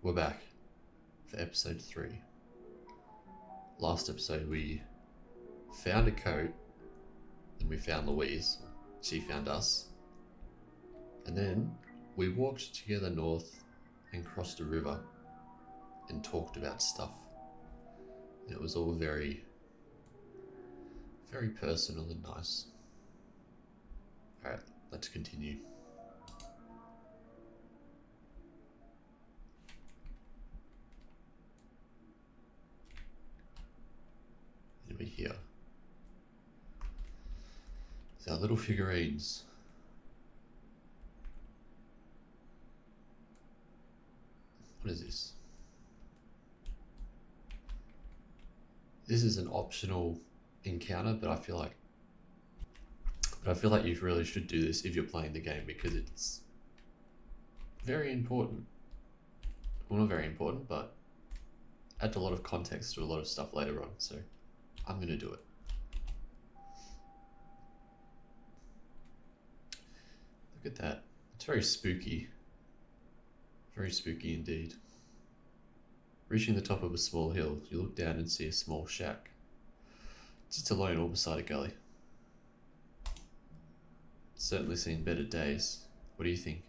We're back for episode 3. Last episode we found a coat, and we found Louise. She found us. And then we walked together north and crossed a river and talked about stuff. And it was all very, very personal and nice. Alright, let's continue. And we're here. It's our little figurines. What is this? This is an optional encounter, but I feel like you really should do this if you're playing the game, because it's very important. Well, not very important, but adds a lot of context to a lot of stuff later on, so I'm going to do it. Look at that. It's very spooky. Very spooky indeed. Reaching the top of a small hill, you look down and see a small shack. It sits alone all beside a gully. It's certainly seen better days. What do you think?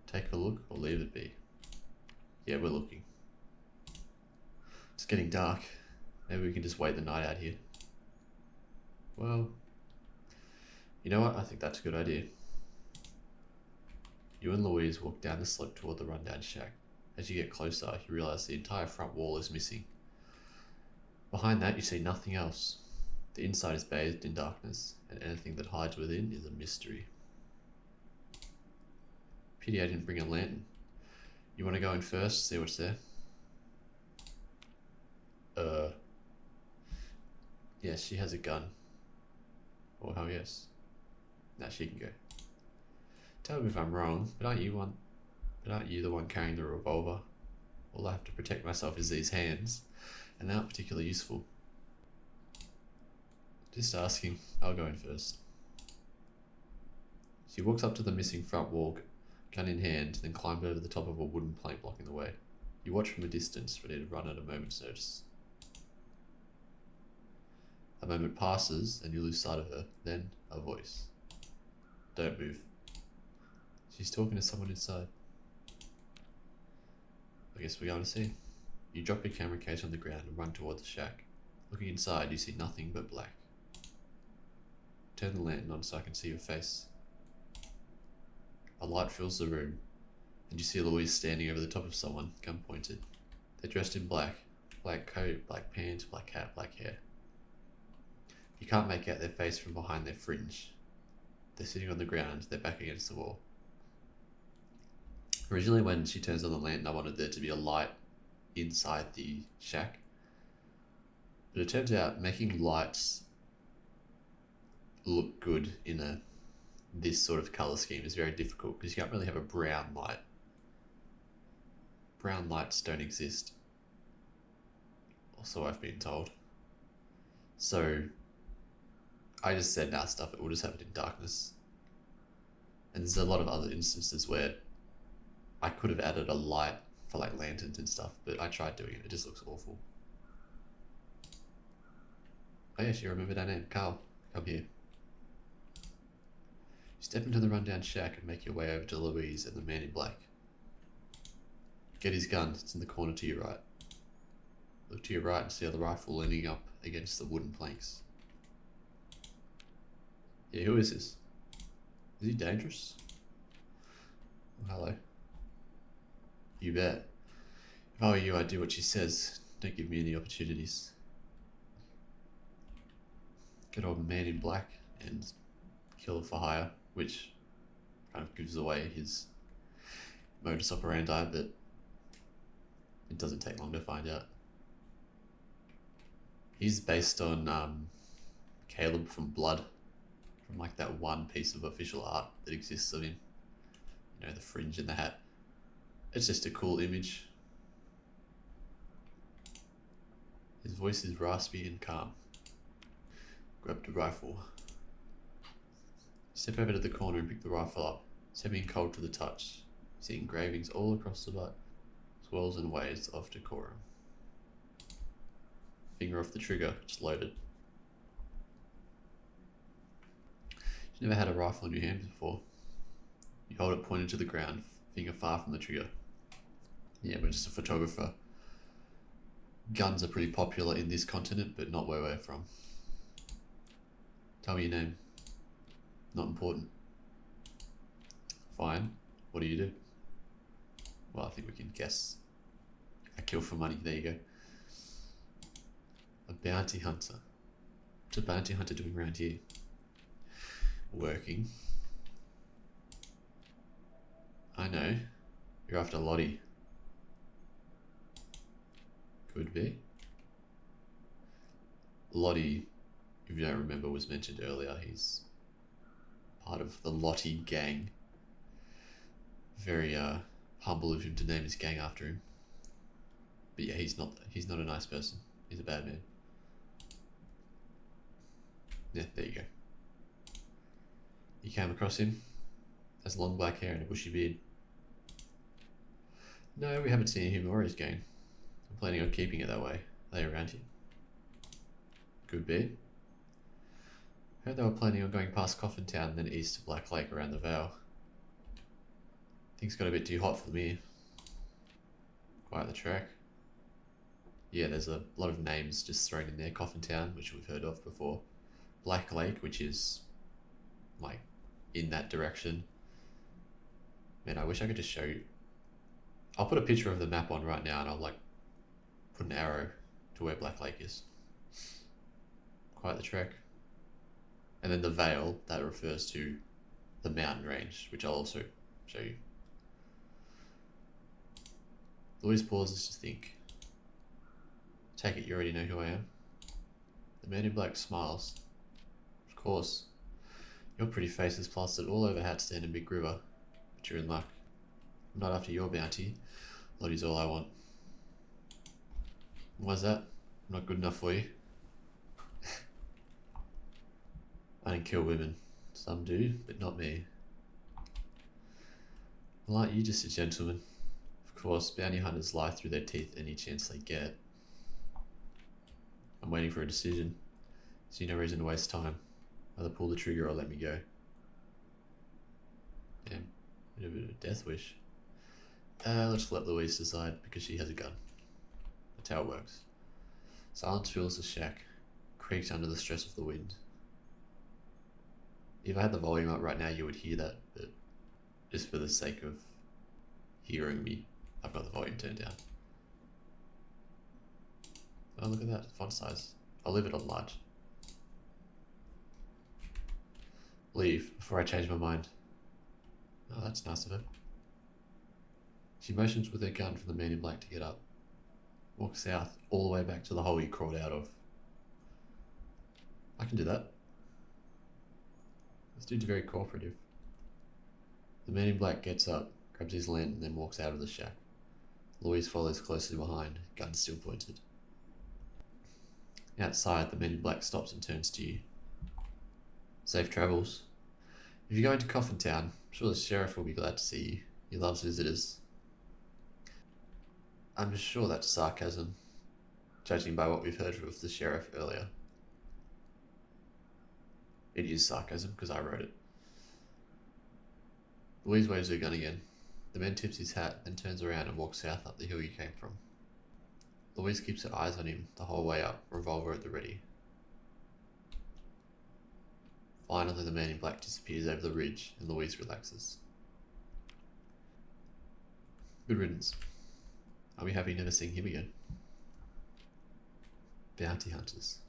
Take a look or leave it be? Yeah, we're looking. It's getting dark. Maybe we can just wait the night out here. Well, you know what? I think that's a good idea. You and Louise walk down the slope toward the rundown shack. As you get closer, you realize the entire front wall is missing. Behind that, you see nothing else. The inside is bathed in darkness, and anything that hides within is a mystery. Pity I didn't bring a lantern. You want to go in first, see what's there? Yes, she has a gun. Or hell yes. Now she can go. Tell me if I'm wrong, but aren't you the one carrying the revolver? All I have to protect myself is these hands, and they aren't particularly useful. Just asking. I'll go in first. She walks up to the missing front wall, gun in hand, then climbs over the top of a wooden plank blocking the way. You watch from a distance, ready to run at a moment's notice. A moment passes, and you lose sight of her. Then, a voice. Don't move. She's talking to someone inside. I guess we're going to see. You drop your camera case on the ground and run toward the shack. Looking inside, you see nothing but black. Turn the lantern on so I can see your face. A light fills the room, and you see Louise standing over the top of someone, gun pointed. They're dressed in black. Black coat, black pants, black hat, black hair. You can't make out their face from behind their fringe. They're sitting on the ground, their back against the wall. Originally, when she turns on the lantern, I wanted there to be a light inside the shack. But it turns out making lights look good in this sort of colour scheme is very difficult, because you can't really have a brown light. Brown lights don't exist. Also, I've been told. So I just said, nah, stuff it, we'll just have it in darkness. And there's a lot of other instances where I could have added a light for like lanterns and stuff, but I tried doing it. It just looks awful. Oh yes, you remembered our name. Carl, come here. You step into the rundown shack and make your way over to Louise and the man in black. Get his gun. It's in the corner to your right. Look to your right and see the rifle leaning up against the wooden planks. Yeah, who is this? Is he dangerous? Oh, hello. You bet. If I were you, I'd do what she says. Don't give me any opportunities. Good old man in black and killer for hire, which kind of gives away his modus operandi, but it doesn't take long to find out. He's based on Caleb from Blood, from like that one piece of official art that exists of him. You know, the fringe and the hat. It's just a cool image. His voice is raspy and calm. Grab the rifle. Step over to the corner and pick the rifle up. Semi and cold to the touch. See engravings all across the butt. Squirrels and ways of decorum. Finger off the trigger, just loaded. You never had a rifle in your hand before. You hold it pointed to the ground, finger far from the trigger. Yeah, we're just a photographer. Guns are pretty popular in this continent, but not where we're from. Tell me your name. Not important. Fine. What do you do? Well, I think we can guess. I kill for money. There you go. A bounty hunter. What's a bounty hunter doing around here? Working. I know. You're after Lottie. Could be. Lottie, if you don't remember, was mentioned earlier. He's part of the Lottie gang. Very humble of him to name his gang after him. But yeah, he's not a nice person. He's a bad man. Yeah, there you go. You came across him? Has long black hair and a bushy beard. No, we haven't seen him or his gang. I'm planning on keeping it that way. Are they around here? Could be. Heard they were planning on going past Coffin Town, then east to Black Lake around the Vale. Things got a bit too hot for me. Quite the track. Yeah, there's a lot of names just thrown in there. Coffin Town, which we've heard of before. Black Lake, which is like in that direction. Man, I wish I could just show you. I'll put a picture of the map on right now and I'll like put an arrow to where Black Lake is. Quite the trek. And then the Vale, that refers to the mountain range, which I'll also show you. Louise pauses to think. Take it you already know who I am. The man in black smiles. Of course. Your pretty face is plastered all over Hatstand and Big River, but you're in luck. I'm not after your bounty. Lottie's all I want. Why's that? I'm not good enough for you. I don't kill women. Some do, but not me. Well, aren't you just a gentleman? Of course, bounty hunters lie through their teeth any chance they get. I'm waiting for a decision. See no reason to waste time. Either pull the trigger or let me go. Damn, a bit of a death wish. Let's let Louise decide because she has a gun. That's how it works. Silence fills the shack, creaks under the stress of the wind. If I had the volume up right now, you would hear that, but just for the sake of hearing me, I've got the volume turned down. Oh, look at that, font size. I'll leave it on large. Leave before I change my mind. Oh, that's nice of her. She motions with her gun for the man in black to get up. Walks south, all the way back to the hole he crawled out of. I can do that. This dude's very cooperative. The man in black gets up, grabs his lantern, and then walks out of the shack. Louise follows closely behind, gun still pointed. Outside, the man in black stops and turns to you. Safe travels. If you're going to Coffin Town, I'm sure the sheriff will be glad to see you. He loves visitors. I'm sure that's sarcasm, judging by what we've heard of the sheriff earlier. It is sarcasm, because I wrote it. Louise waves her gun again. The man tips his hat, then turns around and walks south up the hill you came from. Louise keeps her eyes on him the whole way up, revolver at the ready. Finally, the man in black disappears over the ridge, and Louise relaxes. Good riddance. I'll be happy never seeing him again. Bounty hunters.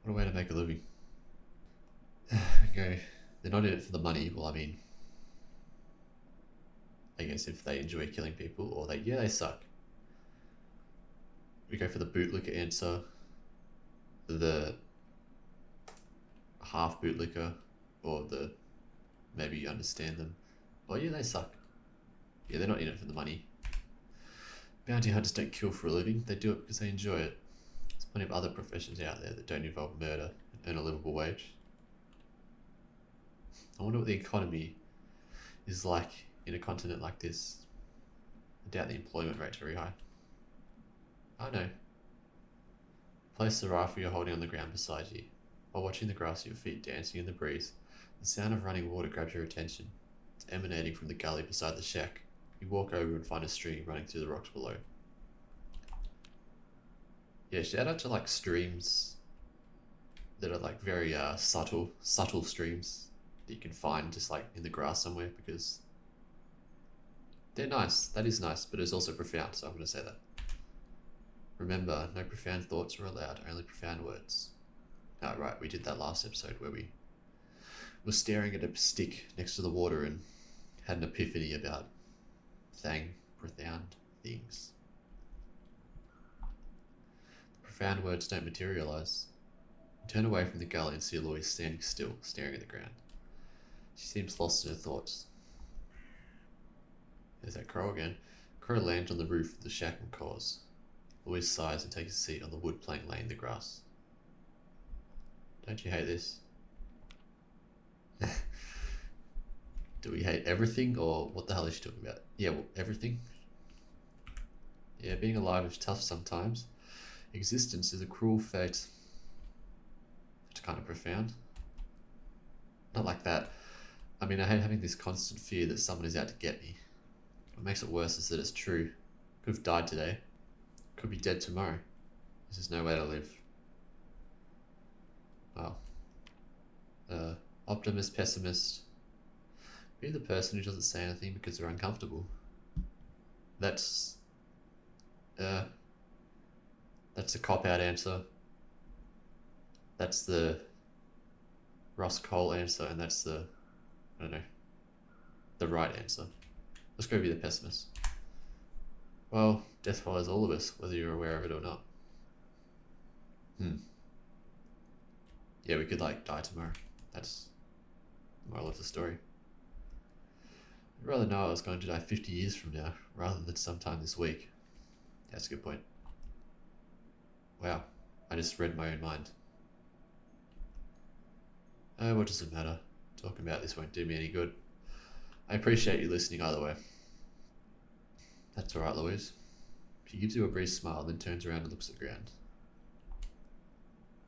What a way to make a living. Okay, they're not in it for the money. Well, I mean, I guess if they enjoy killing people, or they suck. We go for the bootlicker answer, the half bootlicker, or the maybe you understand them. Oh yeah, they suck. Yeah, they're not in it for the money. Bounty hunters don't kill for a living, they do it because they enjoy it. There's plenty of other professions out there that don't involve murder and earn a livable wage. I wonder what the economy is like in a continent like this. I doubt the employment rate's very high. I know. Place the rifle you're holding on the ground beside you. While watching the grass at your feet dancing in the breeze, the sound of running water grabs your attention. It's emanating from the gully beside the shack. You walk over and find a stream running through the rocks below. Yeah, shout out to like streams that are like very subtle streams that you can find just like in the grass somewhere, because they're nice. That is nice, but it's also profound, so I'm going to say that. Remember, no profound thoughts are allowed, only profound words. Oh, right, we did that last episode where we were staring at a stick next to the water and had an epiphany about profound things. Profound words don't materialize. You turn away from the gully and see Eloise standing still, staring at the ground. She seems lost in her thoughts. There's that crow again. Crow lands on the roof of the shack and caws. Louise sighs and takes a seat on the wood plank laying the grass. Don't you hate this? Do we hate everything, or what the hell is she talking about? Yeah, well, everything. Yeah, being alive is tough sometimes. Existence is a cruel fate. It's kind of profound. Not like that. I mean, I hate having this constant fear that someone is out to get me. What makes it worse is that it's true. Could have died today. Could be dead tomorrow. This is no way to live. Well, optimist, pessimist. Be the person who doesn't say anything because they're uncomfortable. That's a cop-out answer. That's the Ross Cole answer, and that's the, I don't know, the right answer. Let's go be the pessimist. Well, death follows all of us, whether you're aware of it or not. Yeah, we could like die tomorrow. That's the moral of the story. I'd rather know I was going to die 50 years from now, rather than sometime this week. That's a good point. Wow, I just read my own mind. Oh, what does it matter? Talking about this won't do me any good. I appreciate you listening either way. That's alright, Louise. She gives you a brief smile, then turns around and looks at the ground.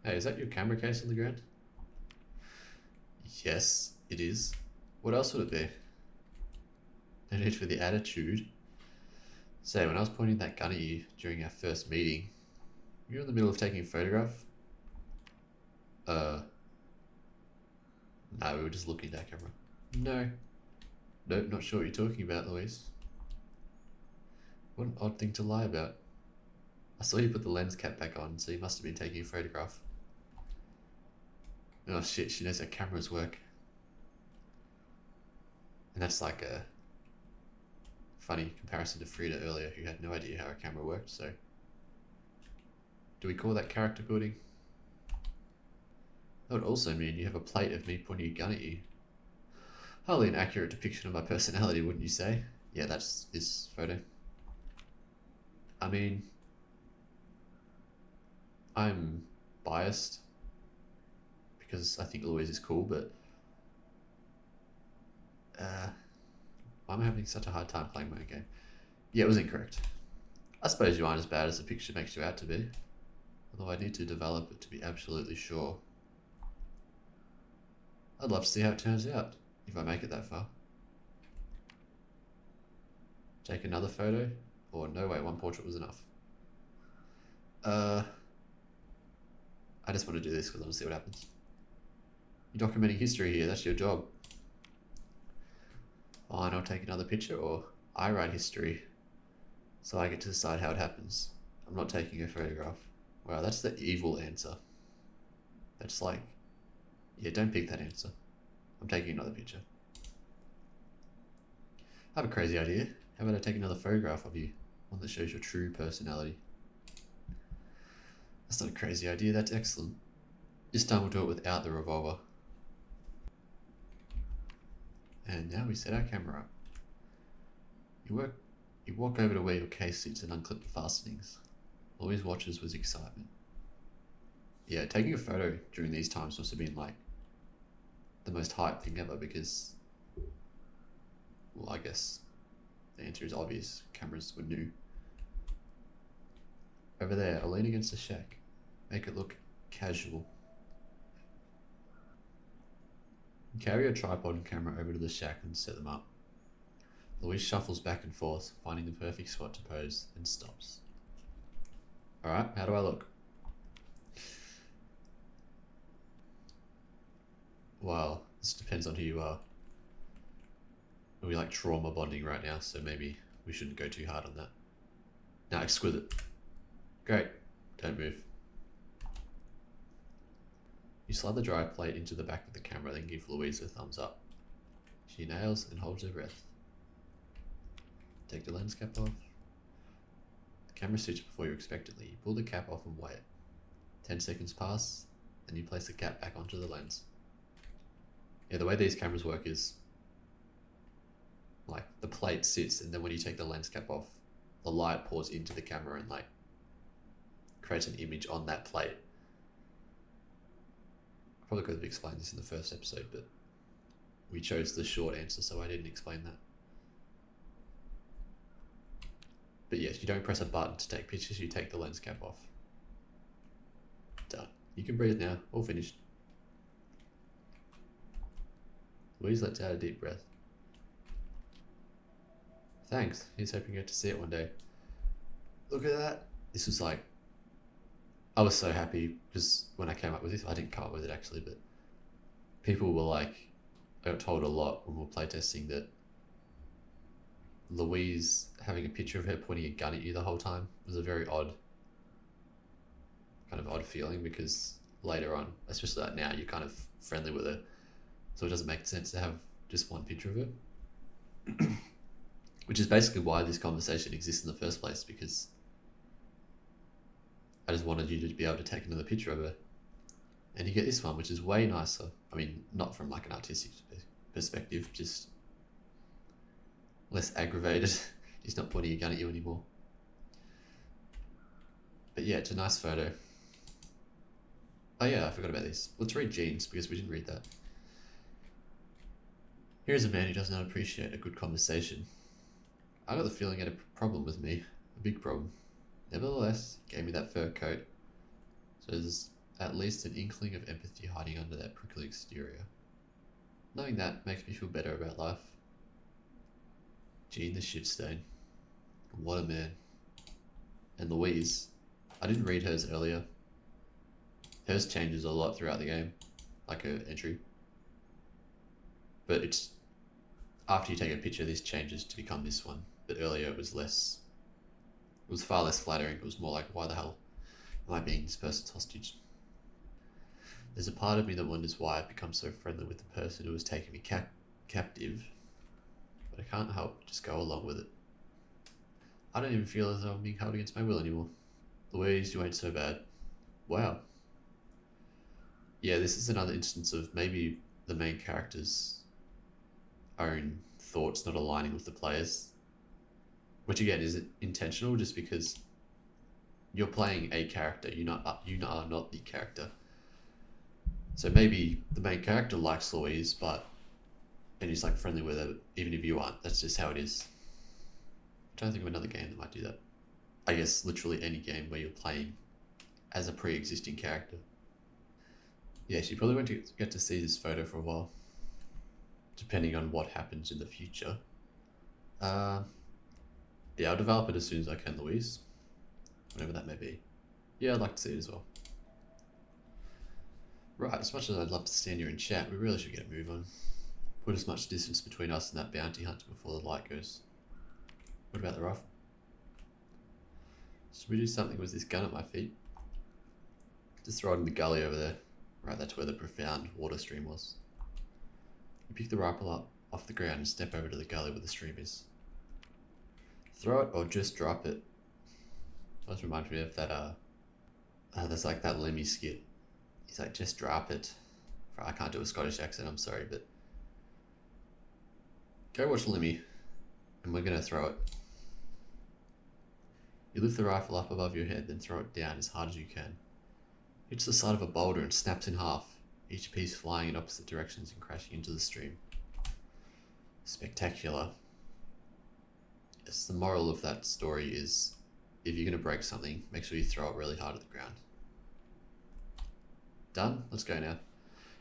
Hey, is that your camera case on the ground? Yes, it is. What else would it be? No need for the attitude. Say, when I was pointing that gun at you during our first meeting, were you in the middle of taking a photograph? No, we were just looking at that camera. No. Nope, not sure what you're talking about, Louise. What an odd thing to lie about. I saw you put the lens cap back on, so you must have been taking a photograph. Oh shit, she knows how cameras work. And that's like a funny comparison to Frida earlier, who had no idea how a camera worked, so... Do we call that character building? That would also mean you have a plate of me pointing a gun at you. Hardly an accurate depiction of my personality, wouldn't you say? Yeah, that's this photo. I mean, I'm biased because I think Louise is cool, but I'm having such a hard time playing my own game. Yeah, it was incorrect. I suppose you aren't as bad as the picture makes you out to be, although I need to develop it to be absolutely sure. I'd love to see how it turns out, if I make it that far. Take another photo? Or no, wait, one portrait was enough. I just want to do this because I want to see what happens. You're documenting history here, that's your job. Fine, I'll take another picture, or I write history. So I get to decide how it happens. I'm not taking a photograph. Wow, that's the evil answer. That's like, yeah, don't pick that answer. I'm taking another picture. I have a crazy idea. How about I take another photograph of you? One that shows your true personality. That's not a crazy idea, that's excellent. This time we'll do it without the revolver. And now we set our camera up. You walk over to where your case sits and unclip the fastenings. Louise watches with excitement. Yeah, taking a photo during these times must have been like the most hype thing ever because, well, I guess The answer is obvious. Cameras were new. Over there, I'll lean against the shack. Make it look casual. Carry your tripod and camera over to the shack and set them up. Louise shuffles back and forth, finding the perfect spot to pose, and stops. Alright, how do I look? Well, this depends on who you are. We like trauma bonding right now, so maybe we shouldn't go too hard on that. Now, exquisite. Great. Don't move. You slide the dry plate into the back of the camera, then give Louise a thumbs up. She nails and holds her breath. Take the lens cap off. The camera sits before you expectantly. You pull the cap off and wait. 10 seconds pass, then you place the cap back onto the lens. Yeah, the way these cameras work is like the plate sits, and then when you take the lens cap off, the light pours into the camera and like creates an image on that plate. I probably could have explained this in the first episode, but we chose the short answer, so I didn't explain that. But yes, you don't press a button to take pictures, you take the lens cap off. Done. You can breathe now, all finished. Louise lets out a deep breath. Thanks, he's hoping you get to see it one day. Look at that. This was like, I was so happy because when I came up with this, I didn't come up with it actually, but people were like, I got told a lot when we were playtesting that Louise having a picture of her pointing a gun at you the whole time was a very odd feeling, because later on, especially like now, you're kind of friendly with her, so it doesn't make sense to have just one picture of her. Which is basically why this conversation exists in the first place, because I just wanted you to be able to take another picture of her. And you get this one, which is way nicer. I mean, not from like an artistic perspective, just less aggravated. He's not pointing a gun at you anymore. But yeah, it's a nice photo. Oh yeah, I forgot about this. Let's read Jean's, because we didn't read that. Here is a man who does not appreciate a good conversation. I got the feeling he had a problem with me, a big problem. Nevertheless, he gave me that fur coat, so there's at least an inkling of empathy hiding under that prickly exterior. Knowing that makes me feel better about life. Gene the shit stain. What a man. And Louise, I didn't read hers earlier. Hers changes a lot throughout the game, like her entry. But it's after you take a picture, this changes to become this one. But earlier it was far less flattering. It was more like, why the hell am I being this person's hostage? There's a part of me that wonders why I've become so friendly with the person who has taken me captive, but I can't help just go along with it. I don't even feel as though I'm being held against my will anymore. Louise, you ain't so bad. Wow. Yeah, this is another instance of maybe the main character's own thoughts not aligning with the players. Which again, is intentional just because you're playing a character, you are not the character. So maybe the main character likes Louise, and he's like friendly with her, even if you aren't. That's just how it is. I'm trying to think of another game that might do that. I guess literally any game where you're playing as a pre-existing character. Yeah, she probably won't get to see this photo for a while, depending on what happens in the future. Yeah, I'll develop it as soon as I can, Louise. Whatever that may be. Yeah, I'd like to see it as well. Right, as much as I'd love to stand here and chat, we really should get a move on. Put as much distance between us and that bounty hunter before the light goes. What about the rifle? Should we do something with this gun at my feet? Just throw it in the gully over there. Right, that's where the profound water stream was. You pick the rifle up off the ground and step over to the gully where the stream is. Throw it or just drop it. Always reminds me of that, there's like that Lemmy skit. He's like, just drop it. I can't do a Scottish accent, I'm sorry, but go watch Lemmy, and we're gonna throw it. You lift the rifle up above your head, then throw it down as hard as you can. Hits the side of a boulder and snaps in half, each piece flying in opposite directions and crashing into the stream. Spectacular. Yes, the moral of that story is if you're going to break something, make sure you throw it really hard at the ground. Done? Let's go now.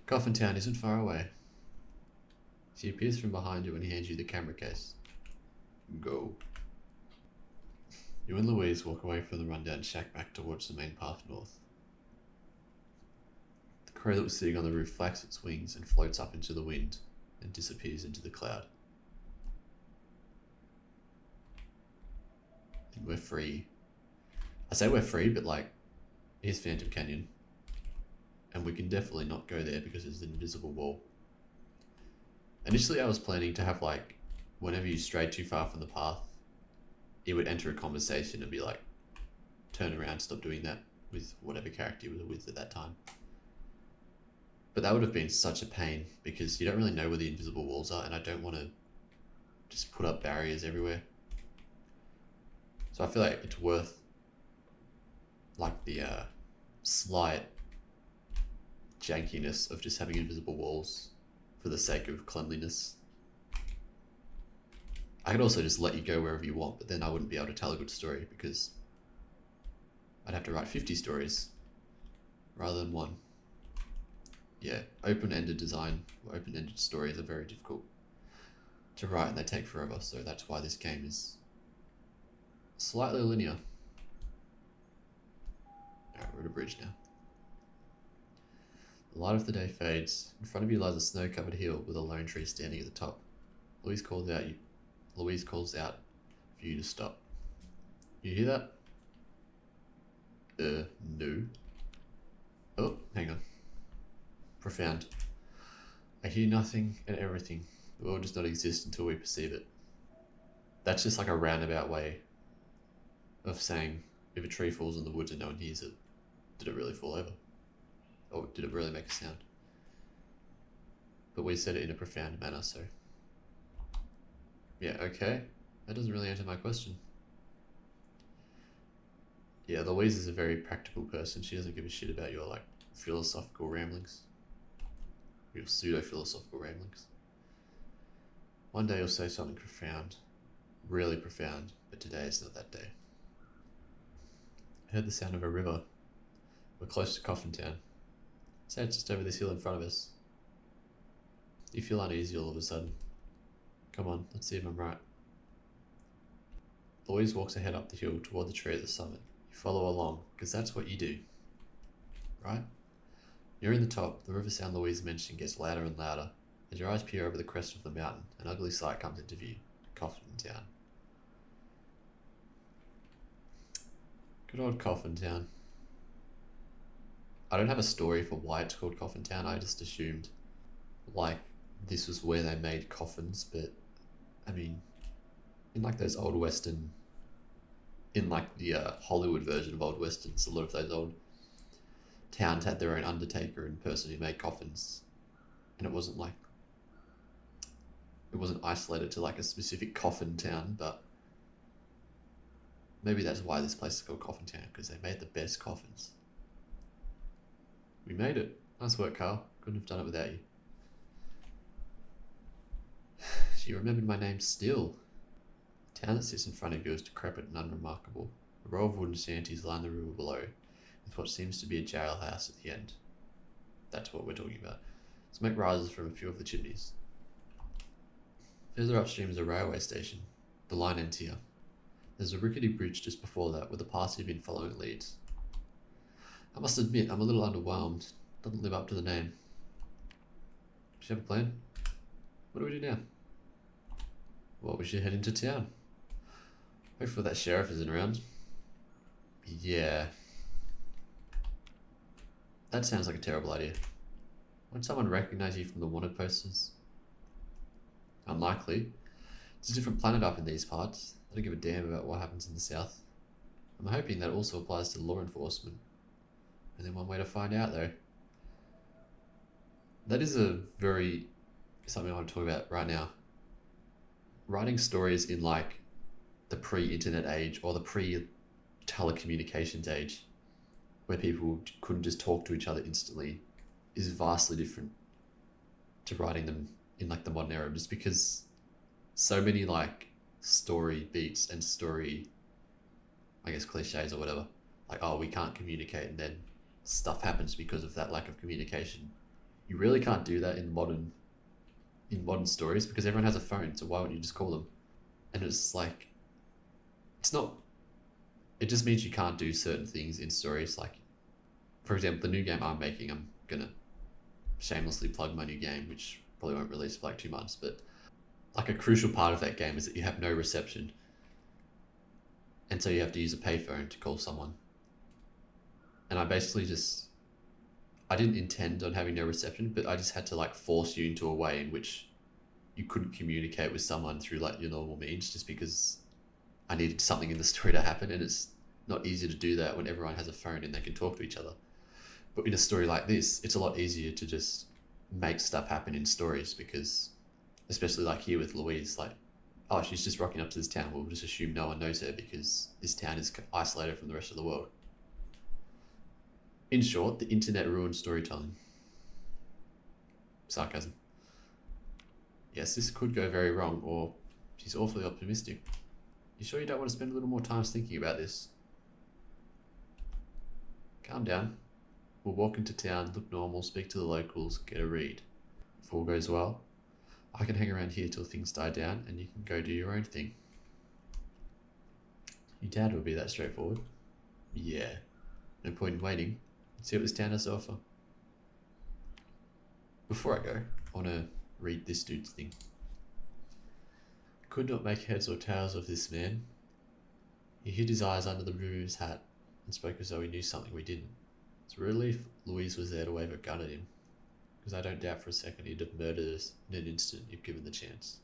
Coffin Town isn't far away. She appears from behind you and hands you the camera case. Go. You and Louise walk away from the rundown shack back towards the main path north. The crow that was sitting on the roof flaps its wings and floats up into the wind and disappears into the cloud. And we're free. I say we're free, but like, here's Phantom Canyon. And we can definitely not go there because there's an invisible wall. Initially I was planning to have like, whenever you strayed too far from the path, it would enter a conversation and be like, turn around, stop doing that with whatever character you were with at that time. But that would have been such a pain because you don't really know where the invisible walls are and I don't want to just put up barriers everywhere. So I feel like it's worth like the slight jankiness of just having invisible walls for the sake of cleanliness. I could also just let you go wherever you want, but then I wouldn't be able to tell a good story because I'd have to write 50 stories rather than one. Yeah, open-ended design or open-ended stories are very difficult to write and they take forever, so that's why this game is slightly linear. Alright, we're at a bridge now. The light of the day fades. In front of you lies a snow-covered hill with a lone tree standing at the top. Louise calls out for you to stop. You hear that? No. Oh, hang on. Profound. I hear nothing and everything. The world does not exist until we perceive it. That's just like a roundabout way of saying if a tree falls in the woods and no one hears it, did it really fall over? Or did it really make a sound? But we said it in a profound manner, so... yeah, okay. That doesn't really answer my question. Yeah, Louise is a very practical person. She doesn't give a shit about your, like, philosophical ramblings. Your pseudo-philosophical ramblings. One day you'll say something profound. Really profound. But today is not that day. I heard the sound of a river. We're close to Coffin Town. Say it's just over this hill in front of us. You feel uneasy all of a sudden. Come on, let's see if I'm right. Louise walks ahead up the hill toward the tree at the summit. You follow along, because that's what you do. Right? Nearing the top, the river sound Louise mentioned gets louder and louder. As your eyes peer over the crest of the mountain, an ugly sight comes into view. Coffin Town. Good old Coffin Town. I don't have a story for why it's called Coffin Town. I just assumed, like, this was where they made coffins, but, I mean, in, like, those old Western, in, like, the Hollywood version of old Westerns, a lot of those old towns had their own undertaker and person who made coffins, and it wasn't, like, it wasn't isolated to, like, a specific coffin town, but maybe that's why this place is called Coffin Town, because they made the best coffins. We made it. Nice work, Carl. Couldn't have done it without you. She remembered my name still. The town that sits in front of you is decrepit and unremarkable. A row of wooden shanties line the river below, with what seems to be a jailhouse at the end. That's what we're talking about. Smoke rises from a few of the chimneys. Further upstream is a railway station. The line ends here. There's a rickety bridge just before that, where the path you've been following leads. I must admit, I'm a little underwhelmed. Doesn't live up to the name. Do you have a plan? What do we do now? Well, we should head into town. Hopefully that sheriff isn't around. Yeah. That sounds like a terrible idea. Won't someone recognize you from the wanted posters? Unlikely. It's a different planet up in these parts. I don't give a damn about what happens in the south. I'm hoping that also applies to law enforcement. And then one way to find out, though. That is something I want to talk about right now. Writing stories in, like, the pre-internet age or the pre-telecommunications age, where people couldn't just talk to each other instantly, is vastly different to writing them in, like, the modern era, just because so many, like, story beats and story, I guess, cliches or whatever. Like, oh, we can't communicate, and then stuff happens because of that lack of communication. You really can't do that in modern stories because everyone has a phone, so why wouldn't you just call them? And it's like, it's not, it just means you can't do certain things in stories. Like, for example, the new game I'm making, I'm gonna shamelessly plug my new game, which probably won't release for like 2 months, but like a crucial part of that game is that you have no reception. And so you have to use a payphone to call someone. And I basically just, I didn't intend on having no reception, but I just had to like force you into a way in which you couldn't communicate with someone through like your normal means, just because I needed something in the story to happen, and it's not easy to do that when everyone has a phone and they can talk to each other. But in a story like this, it's a lot easier to just make stuff happen in stories, because especially like here with Louise, like, oh, she's just rocking up to this town, we'll just assume no one knows her because this town is isolated from the rest of the world. In short, the internet ruined storytelling. Sarcasm. Yes, this could go very wrong, or she's awfully optimistic. You sure you don't want to spend a little more time thinking about this? Calm down. We'll walk into town, look normal, speak to the locals, get a read. If all goes well, I can hang around here till things die down and you can go do your own thing. You doubt it'll be that straightforward? Yeah. No point in waiting. Let's see what this town has to offer. Before I go, I want to read this dude's thing. Could not make heads or tails of this man. He hid his eyes under the brim of his hat and spoke as though he knew something we didn't. It's a relief Louise was there to wave a gun at him, because I don't doubt for a second he'd have murdered us in an instant if given the chance.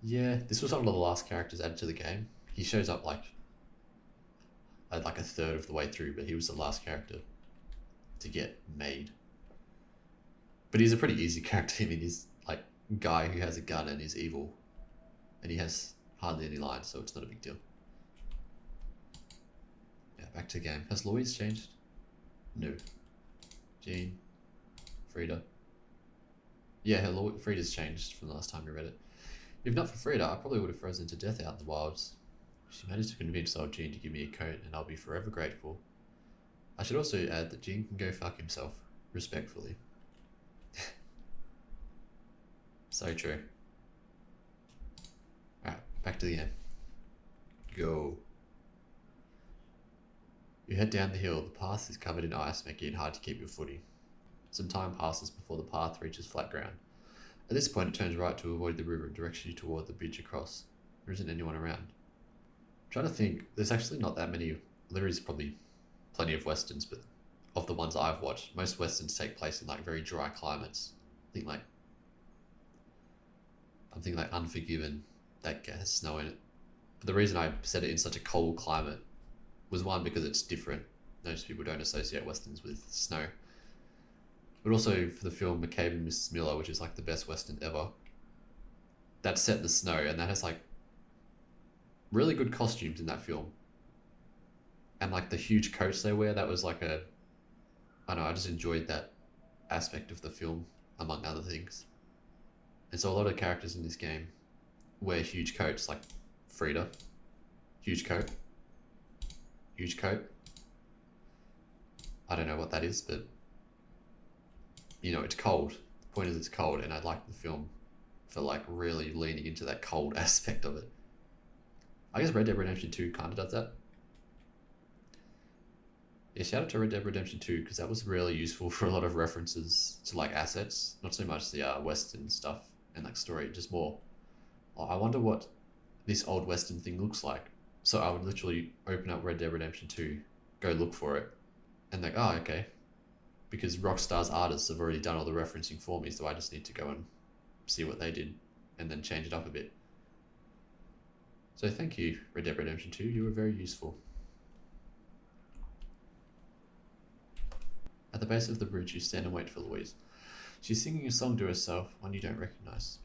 Yeah, this was one of the last characters added to the game. He shows up like a third of the way through, but he was the last character to get made. But he's a pretty easy character. I mean, he's like a guy who has a gun and is evil, and he has hardly any lines, so it's not a big deal. Yeah, back to the game. Has Louise changed? No. Jean. Frida. Yeah, Frida's changed from the last time we read it. If not for Frida, I probably would have frozen to death out in the wilds. She managed to convince old Jean to give me a coat, and I'll be forever grateful. I should also add that Jean can go fuck himself, respectfully. So true. Alright, back to the game. Go. You head down the hill. The path is covered in ice, making it hard to keep your footing. Some time passes before the path reaches flat ground. At this point, it turns right to avoid the river and directs you toward the bridge across. There isn't anyone around. I'm trying to think. There's actually not that many. There is probably plenty of westerns, but of the ones I've watched, most westerns take place in like very dry climates. I'm thinking like Unforgiven, that has snow in it. But the reason I said it in such a cold climate was one, because it's different. Most people don't associate westerns with snow. But also for the film McCabe and Mrs. Miller, which is like the best western ever. That's set in the snow, and that has like really good costumes in that film. And like the huge coats they wear, that was like I don't know, I just enjoyed that aspect of the film, among other things. And so a lot of characters in this game wear huge coats, like Frida. Huge coat. Huge coat. I don't know what that is, but you know, it's cold. The point is it's cold, and I like the film for like really leaning into that cold aspect of it. I guess Red Dead Redemption 2 kind of does that. Yeah, shout out to Red Dead Redemption 2, because that was really useful for a lot of references to like assets, not so much the Western stuff and like story, just more, oh, I wonder what this old Western thing looks like. So I would literally open up Red Dead Redemption 2, go look for it, and like, oh, okay. Because Rockstar's artists have already done all the referencing for me, so I just need to go and see what they did and then change it up a bit. So thank you, Red Dead Redemption 2, you were very useful. At the base of the bridge, you stand and wait for Louise. She's singing a song to herself, one you don't recognize.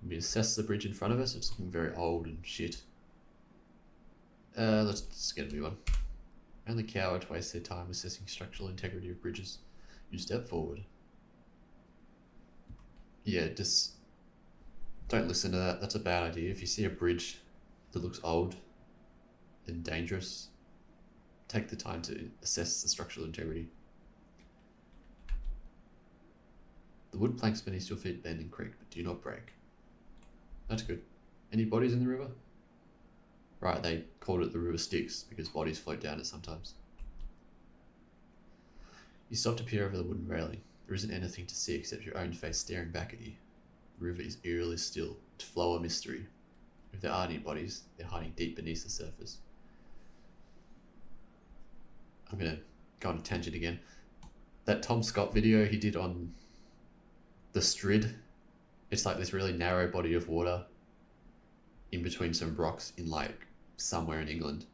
We assess the bridge in front of us. It's looking very old and shit. Let's just get a new one. Only cowards waste their time assessing structural integrity of bridges. You step forward. Yeah, just Don't listen to that. That's a bad idea. If you see a bridge that looks old and dangerous, take the time to assess the structural integrity. The wood planks beneath your feet bend and creak, but do not break. That's good. Any bodies in the river? Right, they called it the river Styx because bodies float down it sometimes. You stop to peer over the wooden railing. There isn't anything to see except your own face staring back at you. The river is eerily still, its flow a mystery. If there are any bodies, they're hiding deep beneath the surface. I'm going to go on a tangent again. That Tom Scott video he did on the Strid, it's like this really narrow body of water in between some rocks in like somewhere in England.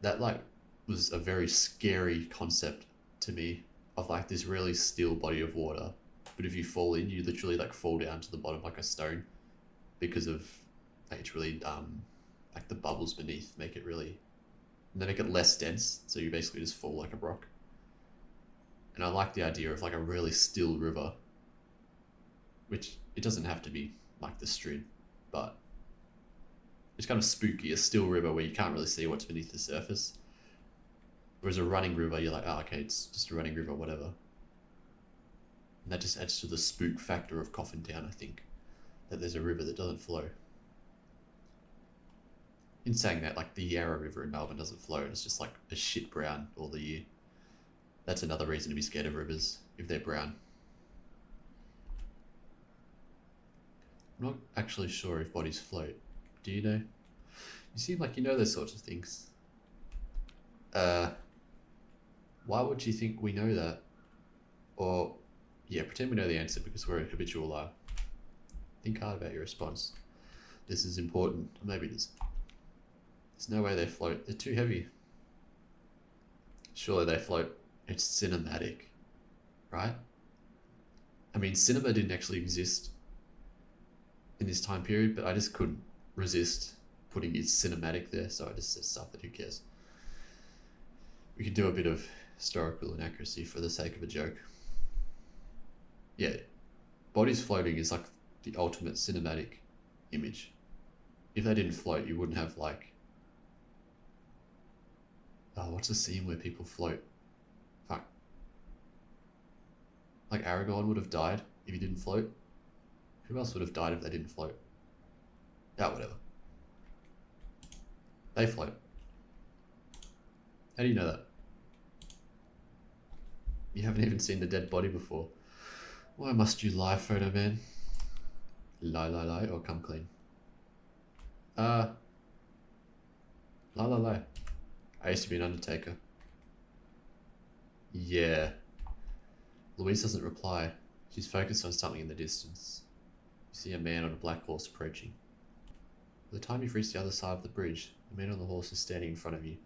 That like was a very scary concept to me of like this really still body of water. But if you fall in, you literally like fall down to the bottom like a stone because of like it's really like the bubbles beneath make it really, and they make it less dense, so you basically just fall like a rock. And I like the idea of like a really still river, which it doesn't have to be like the Strid, but it's kind of spooky, a still river where you can't really see what's beneath the surface. Whereas a running river, you're like, oh, okay, it's just a running river, whatever. And that just adds to the spook factor of Coffin Town, I think, that there's a river that doesn't flow. In saying that, like the Yarra River in Melbourne doesn't flow, it's just like a shit brown all the year. That's another reason to be scared of rivers, if they're brown. I'm not actually sure if bodies float. Do you know? You seem like you know those sorts of things. Why would you think we know that? Or, yeah, pretend we know the answer because we're a habitual liar. Think hard about your response. This is important. Or maybe it is. There's no way they float. They're too heavy. Surely they float. It's cinematic, right? I mean, cinema didn't actually exist in this time period, but I just couldn't resist putting it's cinematic there, so I just said stuff that who cares. We could do a bit of historical inaccuracy for the sake of a joke. Yeah, bodies floating is like the ultimate cinematic image. If they didn't float, you wouldn't have like, oh, what's a scene where people float? Fuck. Like Aragorn would have died if he didn't float. Who else would have died if they didn't float? Ah, whatever. They float. How do you know that? You haven't even seen the dead body before. Why must you lie, photo man? Lie, or come clean? Lie. I used to be an undertaker. Yeah. Louise doesn't reply. She's focused on something in the distance. You see a man on a black horse approaching. By the time you've reached the other side of the bridge, the man on the horse is standing in front of you.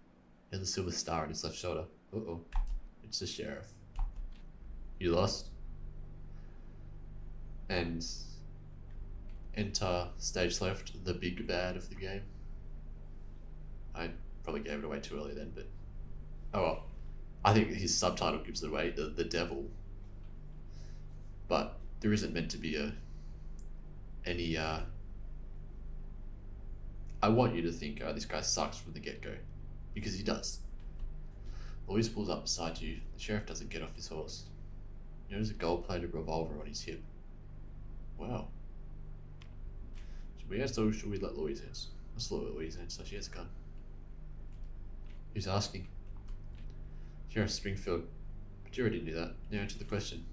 He has a silver star on his left shoulder. Uh-oh. It's the sheriff. You lost? And enter stage left, the big bad of the game. I probably gave it away too early then, but oh well. I think his subtitle gives it away, the devil. But there isn't meant to be any I want you to think, oh, this guy sucks from the get-go. Because he does. Louise pulls up beside you. The sheriff doesn't get off his horse. He notices a gold-plated revolver on his hip. Wow. Should we answer or should we let Louise answer? Let's let Louise answer. She has a gun. Who's asking? Sheriff Springfield. But you already knew that. Now answer the question.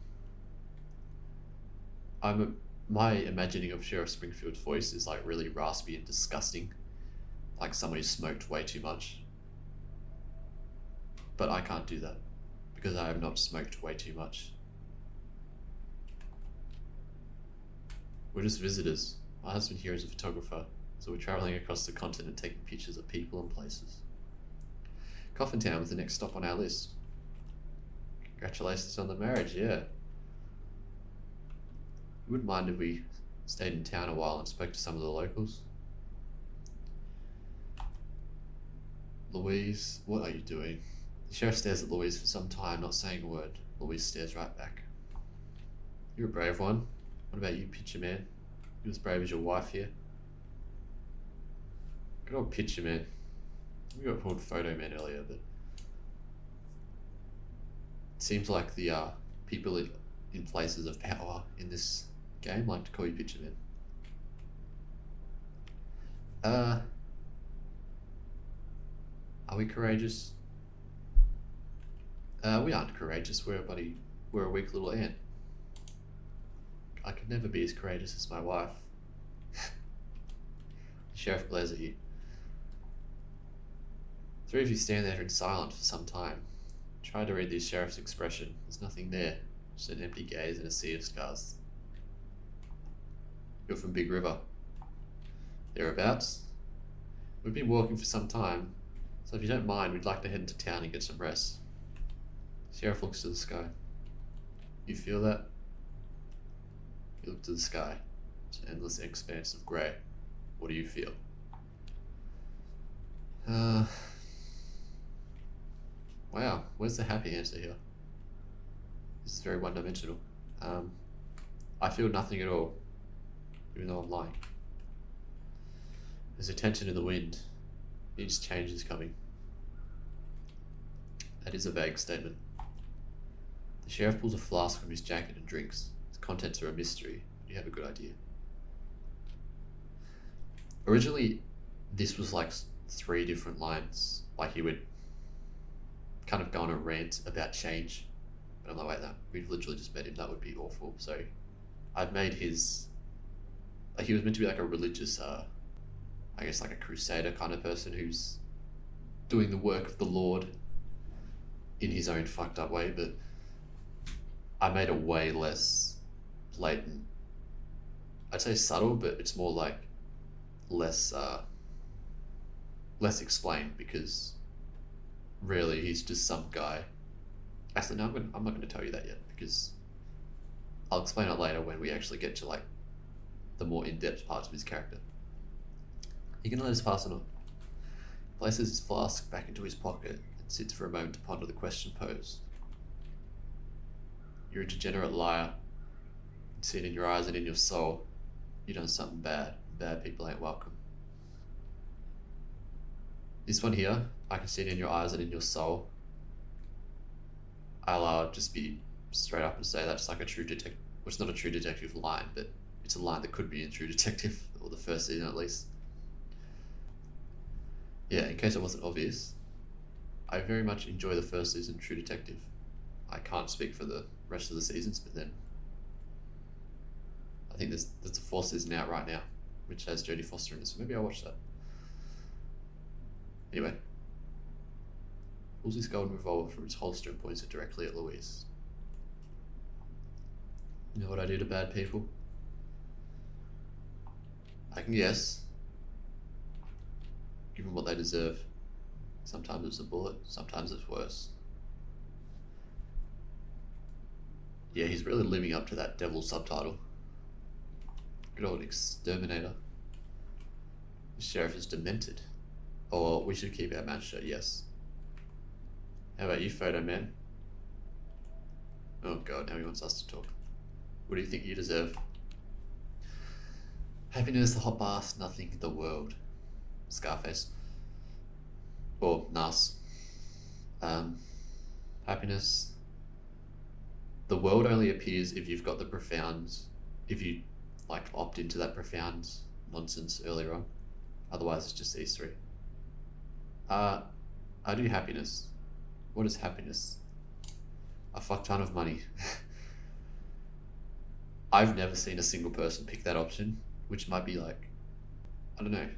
My imagining of Sheriff Springfield's voice is like really raspy and disgusting. Like somebody smoked way too much. But I can't do that. Because I have not smoked way too much. We're just visitors. My husband here is a photographer, so we're travelling across the continent taking pictures of people and places. Coffin Town was the next stop on our list. Congratulations on the marriage, yeah. You wouldn't mind if we stayed in town a while and spoke to some of the locals? Louise, what are you doing? The sheriff stares at Louise for some time, not saying a word. Louise stares right back. You're a brave one. What about you, picture man? You as brave as your wife here. Good old picture man. We got called photo man earlier, but it seems like the people in places of power in this game like to call you picture man. Are we courageous? We aren't courageous. We're a weak little ant. I could never be as courageous as my wife. The sheriff glares at you. Three of you stand there in silence for some time. Try to read the sheriff's expression. There's nothing there. Just an empty gaze and a sea of scars. You're from Big River. Thereabouts? We've been walking for some time, so if you don't mind, we'd like to head into town and get some rest. Sheriff looks to the sky. You feel that? You look to the sky. It's an endless expanse of grey. What do you feel? Wow, where's the happy answer here? This is very one-dimensional. I feel nothing at all, even though I'm lying. There's a tension in the wind. Each change is coming. That is a vague statement. The sheriff pulls a flask from his jacket and drinks. Its contents are a mystery. You have a good idea. Originally, this was like 3 different lines. Like he would kind of go on a rant about change. But I'm like, wait, no, we've literally just met him. That would be awful. So I've made his... Like he was meant to be like a religious, I guess like a crusader kind of person who's doing the work of the Lord in his own fucked up way, but I made it way less blatant. I'd say subtle, but it's more like less explained, because really he's just some guy. Actually, no, I'm not going to tell you that yet, because I'll explain it later when we actually get to like the more in-depth parts of his character. You can let us pass or not. He places his flask back into his pocket and sits for a moment to ponder the question posed. You're a degenerate liar. You can see it in your eyes and in your soul. You've done something bad. Bad people ain't welcome. This one here, I can see it in your eyes and in your soul. I'll just be straight up and say that's like a true detective. Well, it's not a true detective line, but it's a line that could be in True Detective, or the first season at least. Yeah, in case it wasn't obvious, I very much enjoy the first season of True Detective. I can't speak for the rest of the seasons, but then I think there's a 4th season out right now, which has Jodie Foster in it, so maybe I'll watch that. Anyway, pulls his golden revolver from its holster and points it directly at Louise. You know what I do to bad people? I can guess. Give them what they deserve. Sometimes it's a bullet, sometimes it's worse. Yeah, he's really living up to that devil subtitle. Good old exterminator. The sheriff is demented. Or we should keep our mouth shut, yes. How about you, photo man? Oh god, now he wants us to talk. What do you think you deserve? Happiness, the hot bath, nothing in the world. Scarface. Or Nas. Happiness. The world only appears if you've got the profound, if you like opt into that profound nonsense earlier on. Otherwise it's just these 3. I do happiness. What is happiness? A fuck ton of money. I've never seen a single person pick that option, which might be like, I don't know,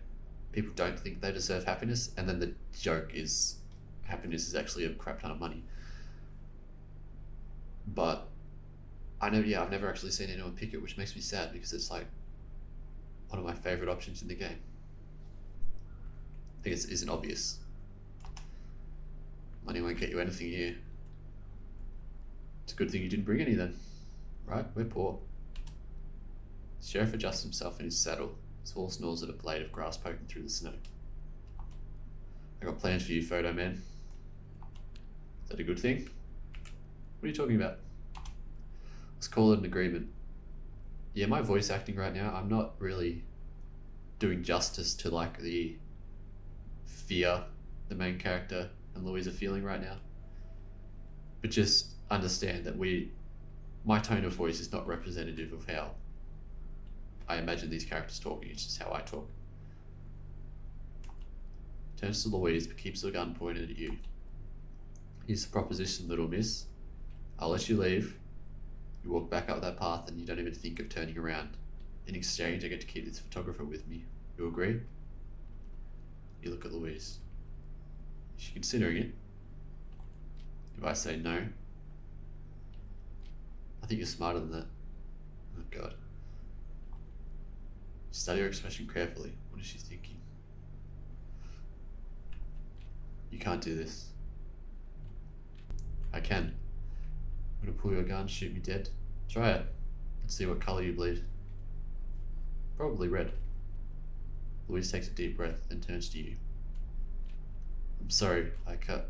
people don't think they deserve happiness, and then the joke is happiness is actually a crap ton of money. But I've never actually seen anyone pick it, which makes me sad, because it's like one of my favorite options in the game. I think it isn't obvious. Money won't get you anything here. It's a good thing you didn't bring any then, right? We're poor. The sheriff adjusts himself in his saddle. His horse gnaws at a blade of grass poking through the snow. I got plans for you, photo man. Is that a good thing? What are you talking about? Let's call it an agreement. Yeah, my voice acting right now, I'm not really doing justice to like the fear the main character and Louise are feeling right now. But just understand that my tone of voice is not representative of how I imagine these characters talking. It's just how I talk. Turns to Louise but keeps the gun pointed at you. Here's the proposition, little miss. I'll let you leave. You walk back up that path and you don't even think of turning around. In exchange, I get to keep this photographer with me. You agree? You look at Louise. Is she considering it? If I say no, I think you're smarter than that. Oh God. Study her expression carefully. What is she thinking? You can't do this. I can. I'm gonna pull your gun, shoot me dead. Try it. Let's see what color you bleed. Probably red. Louise takes a deep breath, then turns to you. I'm sorry, I cut.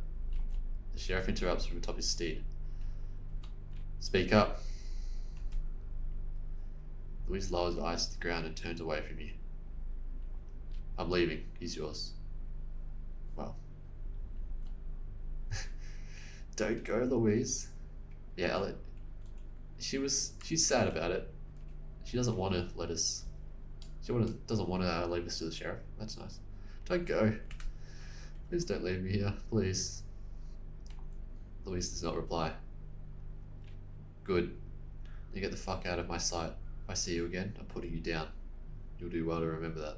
The sheriff interrupts from atop his steed. Speak up. Louise lowers her eyes to the ground and turns away from you. I'm leaving. He's yours. Well. Don't go, Louise. Yeah, Elliot. She's sad about it. She doesn't want to let us. Doesn't want to leave us to the sheriff. That's nice. Don't go. Please don't leave me here, please. Louise does not reply. Good. You get the fuck out of my sight. If I see you again, I'm putting you down. You'll do well to remember that.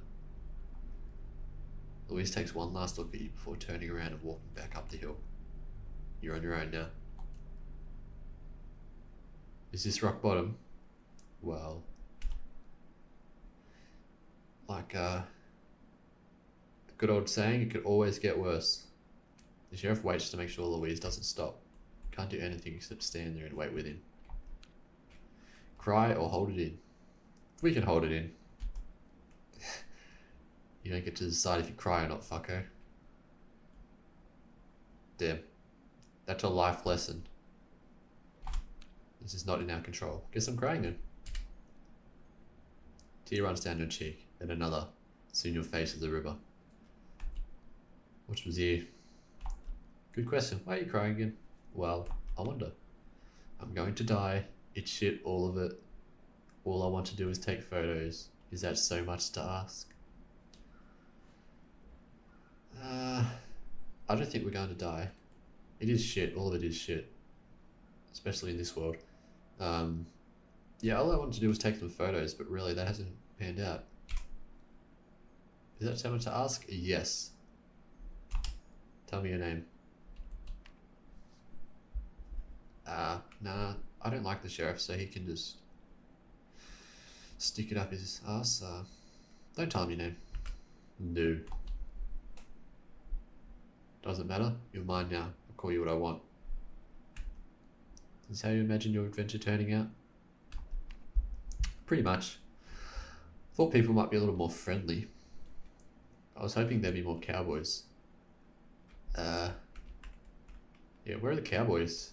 Louise takes one last look at you before turning around and walking back up the hill. You're on your own now. Is this rock bottom? Well, like the good old saying, it could always get worse. The sheriff waits to make sure Louise doesn't stop. Can't do anything except stand there and wait with him. Cry or hold it in. We can hold it in. You don't get to decide if you cry or not, fucko. Damn. That's a life lesson. This is not in our control. Guess I'm crying then. Tear runs down your cheek, then another. Soon your face is the river. Which was you? Good question. Why are you crying again? Well, I wonder. I'm going to die. It's shit, all of it. All I want to do is take photos. Is that so much to ask? I don't think we're going to die. It is shit. All of it is shit. Especially in this world. Yeah, all I wanted to do was take some photos, but really that hasn't panned out. Is that so much to ask? Yes. Tell me your name. Nah, I don't like the sheriff, so he can just stick it up his ass. Don't tell him your name. No. Doesn't matter. You're mine now. I'll call you what I want. Is this how you imagine your adventure turning out? Pretty much. Thought people might be a little more friendly. I was hoping there'd be more cowboys. Yeah, where are the cowboys?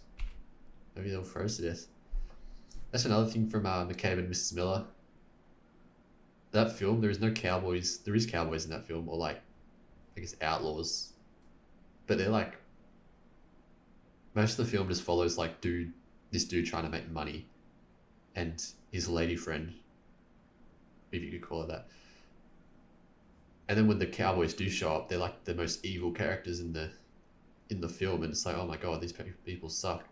Maybe they'll froze to death. That's another thing from McCabe and Mrs. Miller. That film, there is no cowboys. There is cowboys in that film, or like, I guess outlaws. But they're like, most of the film just follows like this dude trying to make money and his lady friend, if you could call it that. And then when the cowboys do show up, they're like the most evil characters in the film, and it's like, oh my god, these people suck.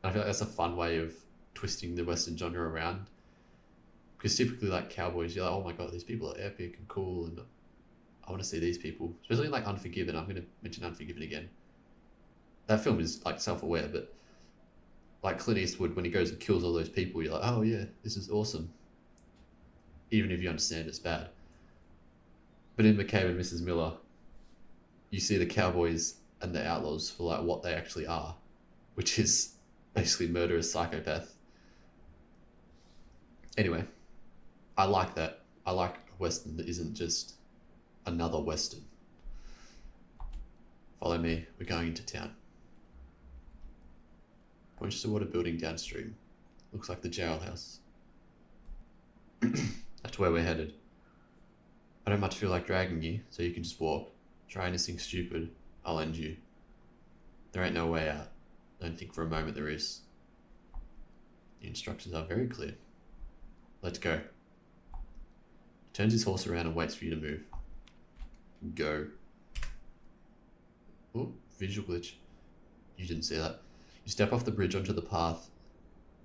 And I feel like that's a fun way of twisting the Western genre around. Because typically, like cowboys, you're like, oh my god, these people are epic and cool, and I want to see these people. Especially like Unforgiven. I'm going to mention Unforgiven again. That film is like self-aware, but like Clint Eastwood, when he goes and kills all those people, you're like, oh yeah, this is awesome. Even if you understand it's bad. But in McCabe and Mrs. Miller, you see the cowboys and the outlaws for like what they actually are, which is basically murderous psychopath. Anyway, I like that. I like a Western that isn't just another Western. Follow me, we're going into town. Points toward a building downstream. Looks like the jailhouse. That's where we're headed. I don't much feel like dragging you, so you can just walk. Try anything stupid, I'll end you. There ain't no way out. Don't think for a moment there is. The instructions are very clear. Let's go. He turns his horse around and waits for you to move. Go. Oh, visual glitch. You didn't see that. You step off the bridge onto the path,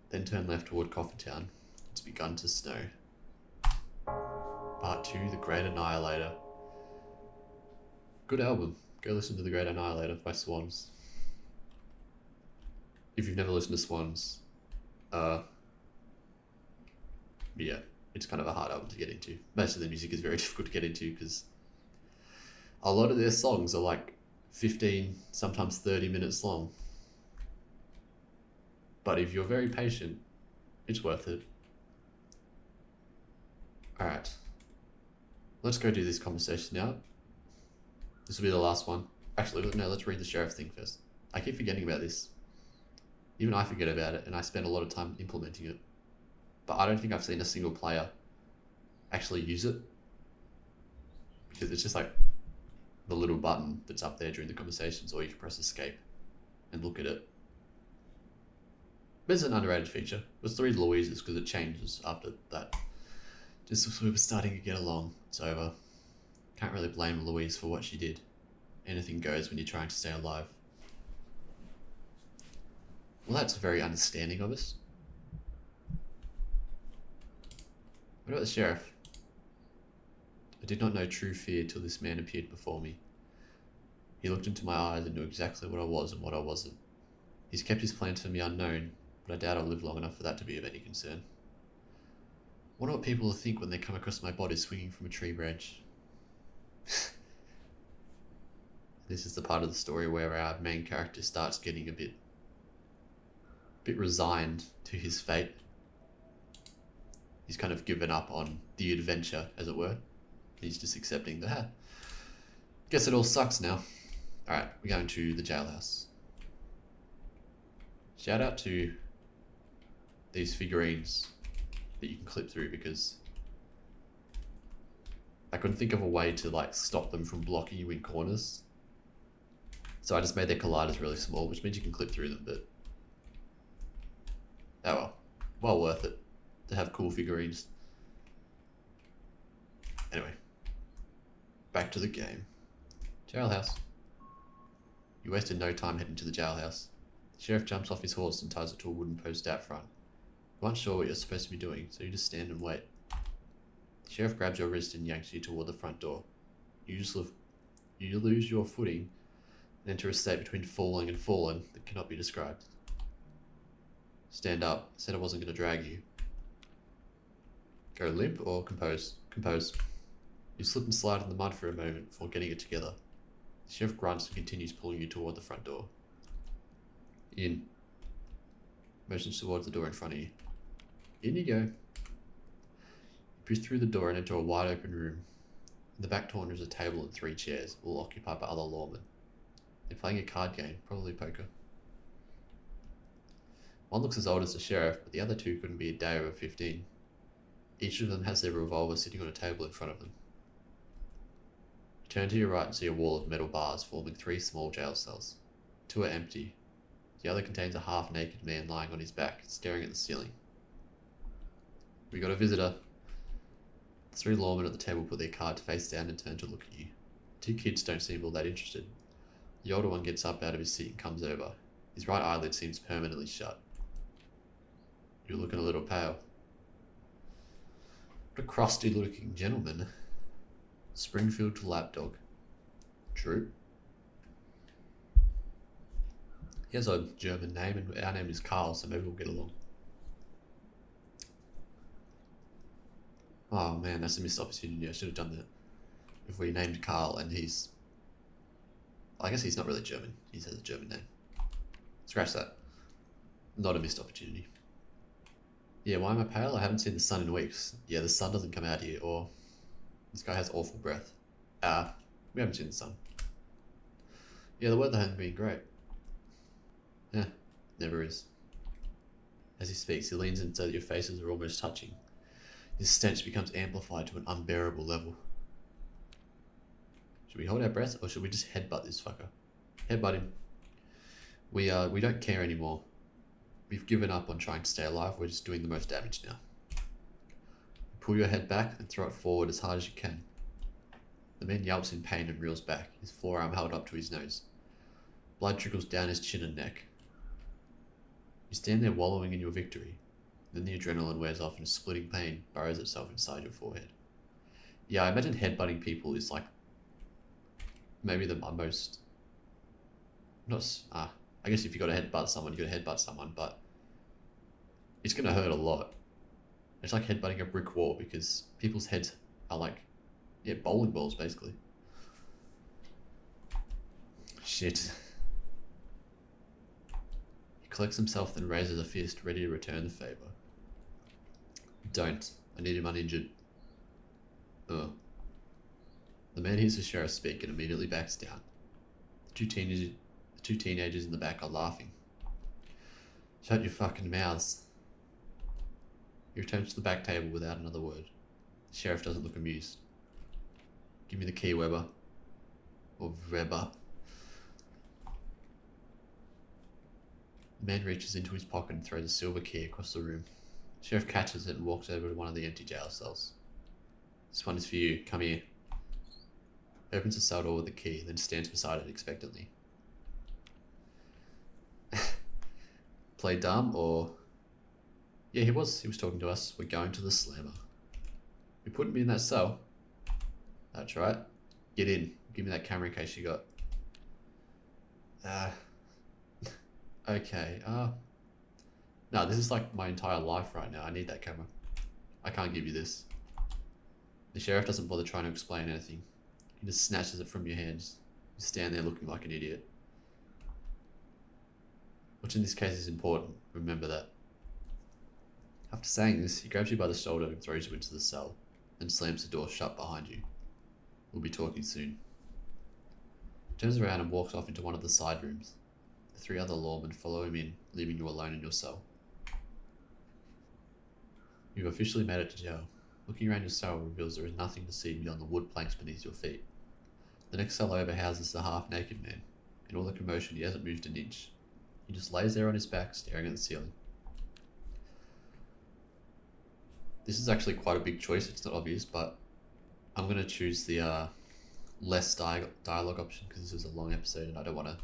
then turn left toward Coffintown. It's begun to snow. Part 2, The Great Annihilator. Good album. Go listen to The Great Annihilator by Swans. If you've never listened to Swans, yeah, it's kind of a hard album to get into. Most of the music is very difficult to get into because a lot of their songs are like 15, sometimes 30 minutes long. But if you're very patient, it's worth it. Alright. Let's go do this conversation now. This will be the last one. Actually, no, let's read the sheriff thing first. I keep forgetting about this. Even I forget about it, and I spend a lot of time implementing it. But I don't think I've seen a single player actually use it. Because it's just like the little button that's up there during the conversations, or you can press escape and look at it. But it's an underrated feature. It was 3 Louises because it changes after that. Just as we were starting to get along, it's over. Can't really blame Louise for what she did. Anything goes when you're trying to stay alive. Well, that's very understanding of us. What about the sheriff? I did not know true fear till this man appeared before me. He looked into my eyes and knew exactly what I was and what I wasn't. He's kept his plans for me unknown, but I doubt I'll live long enough for that to be of any concern. I wonder what people will think when they come across my body swinging from a tree branch. This is the part of the story where our main character starts getting a bit resigned to his fate. He's kind of given up on the adventure, as it were. He's just accepting the, guess it all sucks now. Alright, we're going to the jailhouse. Shout out to these figurines that you can clip through, because I couldn't think of a way to like stop them from blocking you in corners. So I just made their colliders really small, which means you can clip through them, but oh well worth it to have cool figurines. Anyway, back to the game. Jailhouse. You wasted no time heading to the jailhouse. The sheriff jumps off his horse and ties it to a wooden post out front. You aren't sure what you're supposed to be doing, so you just stand and wait. The sheriff grabs your wrist and yanks you toward the front door. You lose your footing and enter a state between falling and fallen that cannot be described. Stand up. I said I wasn't going to drag you. Go limp or compose? Compose. You slip and slide in the mud for a moment before getting it together. The sheriff grunts and continues pulling you toward the front door. In. Motions towards the door in front of you. In you go. You push through the door and enter a wide open room. In the back corner is a table and 3 chairs, all occupied by other lawmen. They're playing a card game, probably poker. One looks as old as the sheriff, but the other 2 couldn't be a day over 15. Each of them has their revolver sitting on a table in front of them. You turn to your right and see a wall of metal bars forming 3 small jail cells. 2 are empty. The other contains a half-naked man lying on his back, staring at the ceiling. We got a visitor. The 3 lawmen at the table put their cards face down and turn to look at you. 2 kids don't seem all that interested. The older one gets up out of his seat and comes over. His right eyelid seems permanently shut. You're looking a little pale. What a crusty looking gentleman. Springfield lapdog. True. He has a German name and our name is Carl, so maybe we'll get along. Oh man, that's a missed opportunity. I should have done that. If we named Carl and he's... I guess he's not really German. He has a German name. Scratch that. Not a missed opportunity. Yeah, why am I pale? I haven't seen the sun in weeks. Yeah, the sun doesn't come out here, or... This guy has awful breath. We haven't seen the sun. Yeah, the weather hasn't been great. Never is. As he speaks, he leans in so that your faces are almost touching. His stench becomes amplified to an unbearable level. Should we hold our breath or should we just headbutt this fucker? Headbutt him. We don't care anymore. We've given up on trying to stay alive. We're just doing the most damage now. Pull your head back and throw it forward as hard as you can. The man yelps in pain and reels back, his forearm held up to his nose. Blood trickles down his chin and neck. You stand there wallowing in your victory. Then the adrenaline wears off and a splitting pain burrows itself inside your forehead. Yeah, I imagine headbutting people is like maybe the most... I guess if you got to headbutt someone, you got to headbutt someone, but it's going to hurt a lot. It's like headbutting a brick wall because people's heads are like, yeah, bowling balls basically. Shit. He collects himself, then raises a fist, ready to return the favor. Don't. I need him uninjured. Ugh. The man hears the sheriff speak and immediately backs down. The two teenagers in the back are laughing. Shut your fucking mouths. He returns to the back table without another word. The sheriff doesn't look amused. Give me the key, Weber. Or Weber. The man reaches into his pocket and throws a silver key across the room. The sheriff catches it and walks over to one of the empty jail cells. This one is for you. Come here. He opens the cell door with the key, then stands beside it expectantly. Play dumb or... Yeah, he was talking to us. We're going to the slammer. We put him in that cell. That's right. Get in. Give me that camera in case you got... Okay, no, this is like my entire life right now. I need that camera. I can't give you this. The sheriff doesn't bother trying to explain anything. He just snatches it from your hands. You stand there looking like an idiot. Which in this case is important. Remember that. After saying this, he grabs you by the shoulder and throws you into the cell, then slams the door shut behind you. We'll be talking soon. He turns around and walks off into one of the side rooms. The three other lawmen follow him in, leaving you alone in your cell. You've officially made it to jail. Looking around your cell reveals there is nothing to see beyond the wood planks beneath your feet. The next cell over houses the half-naked man. In all the commotion, he hasn't moved an inch. He just lays there on his back, staring at the ceiling. This is actually quite a big choice. It's not obvious, but I'm going to choose the less dialogue option because this is a long episode and I don't want to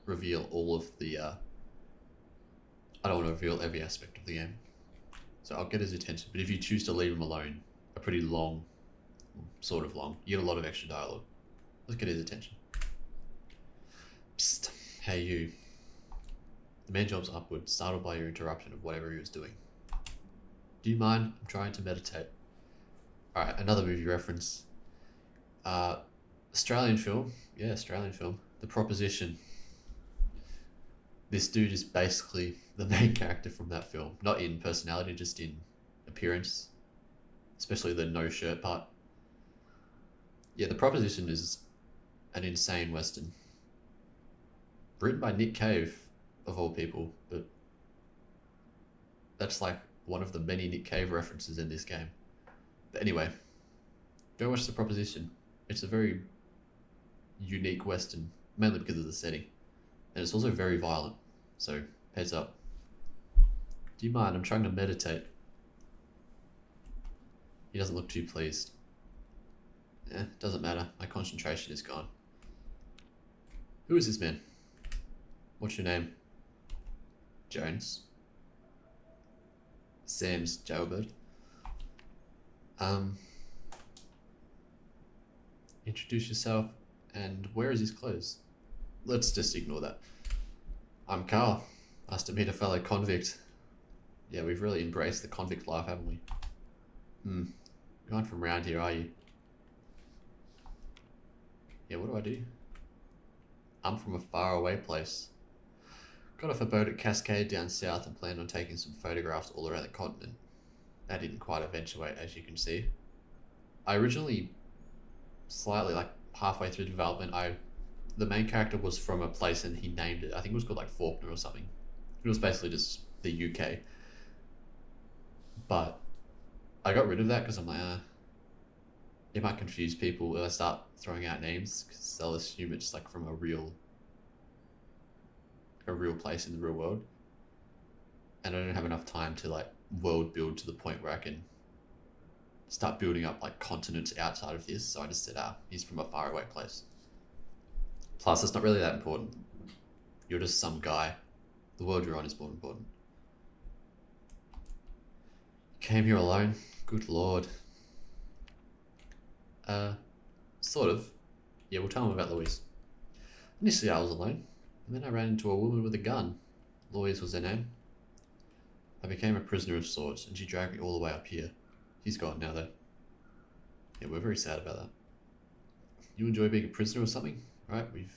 reveal all of the... I don't want to reveal every aspect of the game. So I'll get his attention, but if you choose to leave him alone, a pretty long, sort of long, you get a lot of extra dialogue. Let's get his attention. Psst, hey you. The man jumps upward, startled by your interruption of whatever he was doing. Do you mind? I'm trying to meditate. Alright, another movie reference. Australian film. Yeah, Australian film. The Proposition. This dude is basically the main character from that film. Not in personality, just in appearance. Especially the no shirt part. Yeah, The Proposition is an insane western. Written by Nick Cave, of all people, but that's like one of the many Nick Cave references in this game. But anyway, go watch The Proposition. It's a very unique western, mainly because of the setting. And it's also very violent, so heads up. Do you mind? I'm trying to meditate. He doesn't look too pleased. Doesn't matter. My concentration is gone. Who is this man? What's your name? Jones. Sam's jailbird. Introduce yourself and where is his clothes? Let's just ignore that. I'm Carl. Nice to meet a fellow convict. Yeah, we've really embraced the convict life, haven't we? You're not from around here, are you? Yeah, what do? I'm from a faraway place. Got off a boat at Cascade down south and planned on taking some photographs all around the continent. That didn't quite eventuate, as you can see. I originally, slightly like halfway through development, the main character was from a place and he named it. I think it was called like Faulkner or something. It was basically just the UK. But I got rid of that because I'm like, it might confuse people if I start throwing out names because they'll assume it's like from a real place in the real world, and I don't have enough time to like world build to the point where I can start building up like continents outside of this. So I just said, he's from a faraway place. Plus, it's not really that important. You're just some guy. The world you're on is more important. You came here alone? Good lord. Sort of. Yeah, we'll tell him about Louise. Initially I was alone, and then I ran into a woman with a gun. Louise was her name. I became a prisoner of sorts, and she dragged me all the way up here. He's gone now, though. Yeah, we're very sad about that. You enjoy being a prisoner or something? Right, we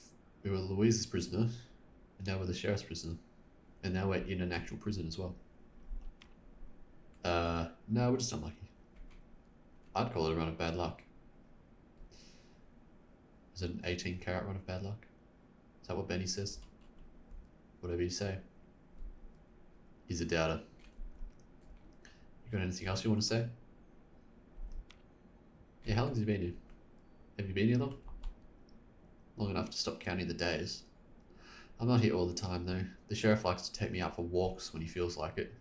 were Louise's prisoner, and now we're the sheriff's prisoner. And now we're in an actual prison as well. No, we're just unlucky. I'd call it a run of bad luck. Is it an 18-carat run of bad luck? Is that what Benny says? Whatever you say. He's a doubter. You got anything else you want to say? Yeah, how long has he been here? Have you been here long? Long enough to stop counting the days. I'm not here all the time though. The sheriff likes to take me out for walks when he feels like it.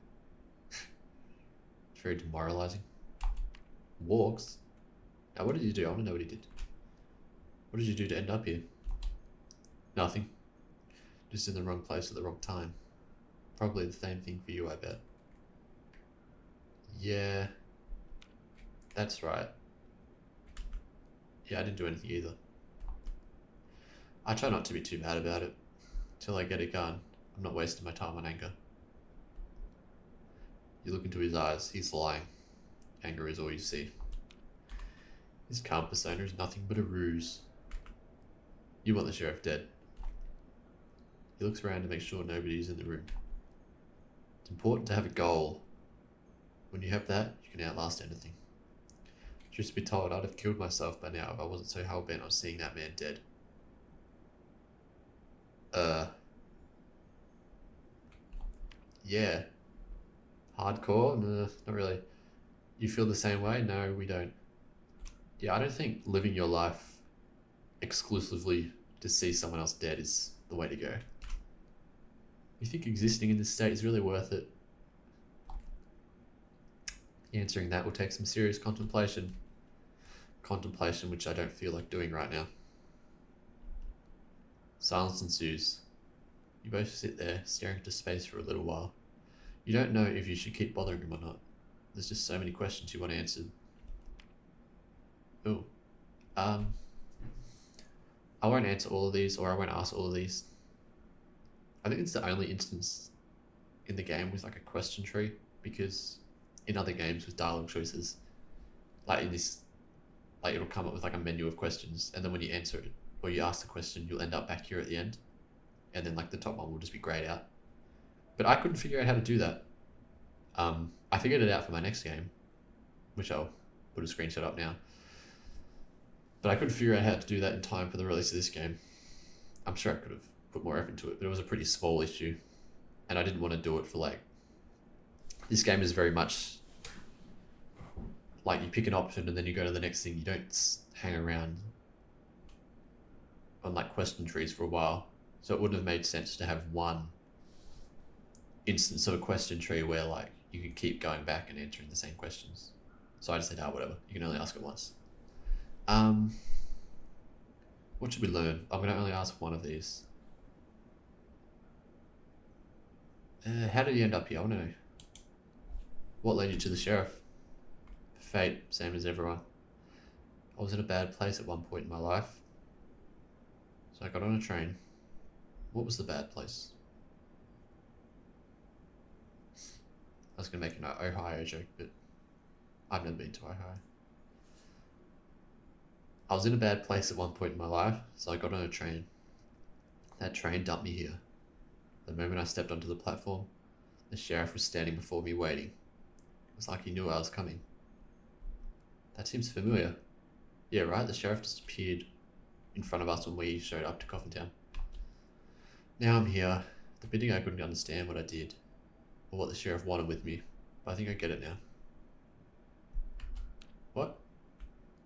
It's very demoralizing. Walks? Now what did you do? I want to know what he did. What did you do to end up here? Nothing. Just in the wrong place at the wrong time. Probably the same thing for you, I bet. Yeah. That's right. Yeah, I didn't do anything either. I try not to be too mad about it. Till I get it gone. I'm not wasting my time on anger. You look into his eyes. He's lying. Anger is all you see. His calm persona is nothing but a ruse. You want the sheriff dead. He looks around to make sure nobody's in the room. It's important to have a goal. When you have that, you can outlast anything. Truth be told, I'd have killed myself by now if I wasn't so hell-bent on seeing that man dead. Yeah. Hardcore? No, not really. You feel the same way? No, we don't. Yeah, I don't think living your life exclusively to see someone else dead is the way to go. You think existing in this state is really worth it? Answering that will take some serious contemplation. Contemplation which I don't feel like doing right now. Silence ensues. You both sit there, staring into space for a little while. You don't know if you should keep bothering him or not. There's just so many questions you want answered. Ooh. I won't answer all of these, or I won't ask all of these. I think it's the only instance in the game with like a question tree, because in other games with dialogue choices, like in this, like it'll come up with like a menu of questions, and then when you answer it, or you ask the question, you'll end up back here at the end, and then like the top one will just be grayed out. But I couldn't figure out how to do that. I figured it out for my next game, which I'll put a screenshot up now. But I couldn't figure out how to do that in time for the release of this game. I'm sure I could have put more effort into it, but it was a pretty small issue. And I didn't want to do it for like... This game is very much like you pick an option and then you go to the next thing. You don't hang around on like question trees for a while. So it wouldn't have made sense to have one instance of a question tree where like you could keep going back and answering the same questions. So I just said, whatever. You can only ask it once. What should we learn? I'm going to only ask one of these. How did you end up here? I want to know. What led you to the sheriff? Fate, same as everyone. I was in a bad place at one point in my life. So I got on a train. What was the bad place? I was going to make an Ohio joke, but I've never been to Ohio. I was in a bad place at one point in my life, so I got on a train. That train dumped me here. The moment I stepped onto the platform, the sheriff was standing before me waiting. It was like he knew I was coming. That seems familiar. Yeah, right? The sheriff just appeared in front of us when we showed up to Coffintown. Now I'm here. At the beginning I couldn't understand what I did, or what the sheriff wanted with me, but I think I get it now.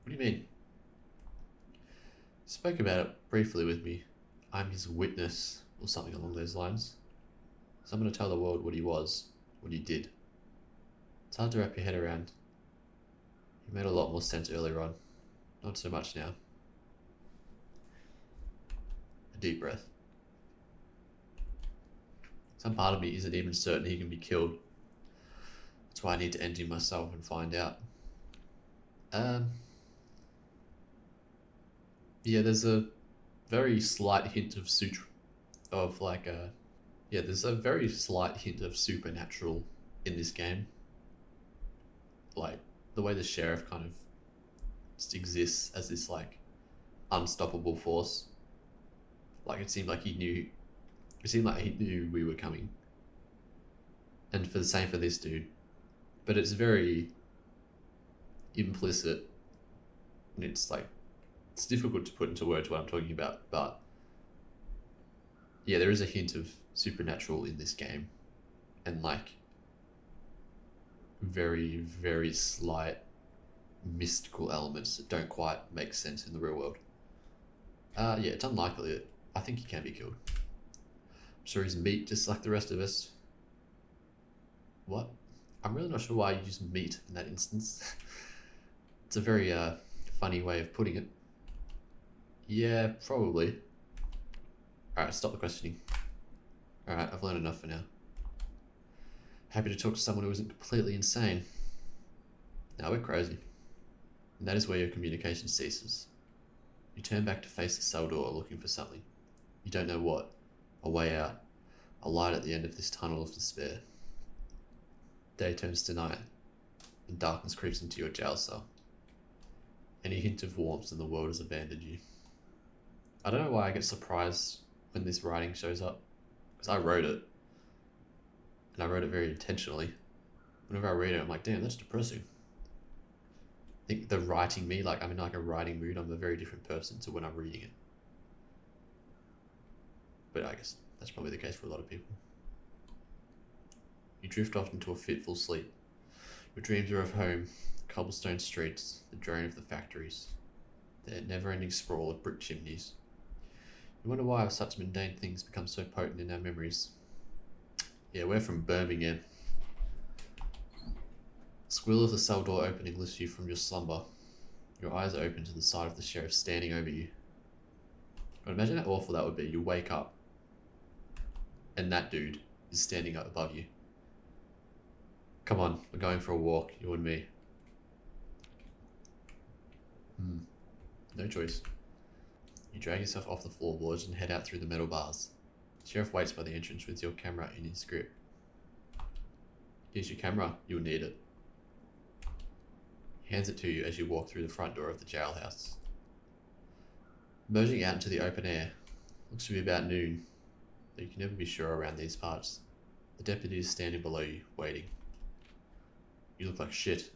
What do you mean? Spoke about it briefly with me. I'm his witness, or something along those lines. So I'm going to tell the world what he was, what he did. It's hard to wrap your head around. He made a lot more sense earlier on. Not so much now. A deep breath. Some part of me isn't even certain he can be killed. That's why I need to end him myself and find out. Yeah, there's a very slight hint of there's a very slight hint of supernatural in this game. Like, the way the sheriff kind of just exists as this, like, unstoppable force. Like, it seemed like he knew we were coming. And for the same for this dude. But it's very implicit. And it's like, it's difficult to put into words what I'm talking about, but yeah, there is a hint of supernatural in this game. And like, very, very slight mystical elements that don't quite make sense in the real world. Yeah, it's unlikely. I think he can be killed. I'm sure he's meat just like the rest of us. What? I'm really not sure why you use meat in that instance. It's a very funny way of putting it. Yeah, probably. Alright, stop the questioning. Alright, I've learned enough for now. Happy to talk to someone who isn't completely insane. Now we're crazy. And that is where your communication ceases. You turn back to face the cell door looking for something. You don't know what. A way out. A light at the end of this tunnel of despair. Day turns to night, and darkness creeps into your jail cell. Any hint of warmth in the world has abandoned you. I don't know why I get surprised when this writing shows up, because I wrote it, and I wrote it very intentionally. Whenever I read it, I'm like, damn, that's depressing. I think the writing me, like I'm in like a writing mood, I'm a very different person to when I'm reading it. But I guess that's probably the case for a lot of people. You drift off into a fitful sleep. Your dreams are of home, cobblestone streets, the drone of the factories, their never-ending sprawl of brick chimneys. You wonder why such mundane things become so potent in our memories. Yeah, we're from Birmingham. The squeal of the cell door opening lifts you from your slumber. Your eyes are open to the sight of the sheriff standing over you. But imagine how awful that would be. You wake up, and that dude is standing up above you. Come on, we're going for a walk, you and me. No choice. You drag yourself off the floorboards and head out through the metal bars. The sheriff waits by the entrance with your camera in his grip. Here's your camera, you'll need it. He hands it to you as you walk through the front door of the jailhouse. Emerging out into the open air, looks to be about noon, though you can never be sure around these parts. The deputy is standing below you, waiting. You look like shit.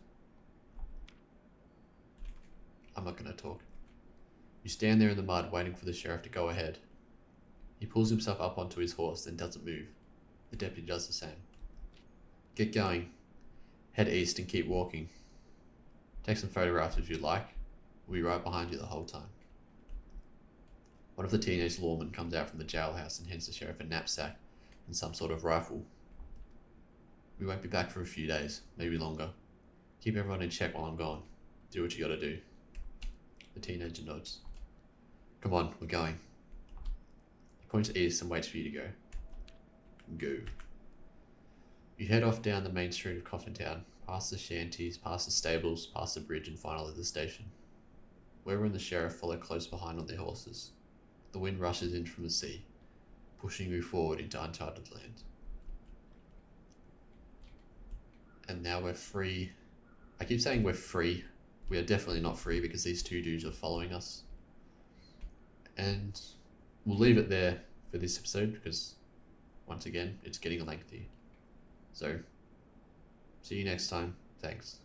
I'm not gonna talk. You stand there in the mud waiting for the sheriff to go ahead. He pulls himself up onto his horse and doesn't move. The deputy does the same. Get going. Head east and keep walking. Take some photographs if you'd like. We'll be right behind you the whole time. One of the teenage lawmen comes out from the jailhouse and hands the sheriff a knapsack and some sort of rifle. We won't be back for a few days, maybe longer. Keep everyone in check while I'm gone. Do what you gotta do. The teenager nods. Come on, we're going. He points east and waits for you to go. Go. You head off down the main street of Coffin Town, past the shanties, past the stables, past the bridge, and finally the station. Weaver and the sheriff follow close behind on their horses. The wind rushes in from the sea, pushing you forward into uncharted land. And now we're free. I keep saying we're free. We are definitely not free because these two dudes are following us. And we'll leave it there for this episode because, once again, it's getting lengthy. So, see you next time. Thanks.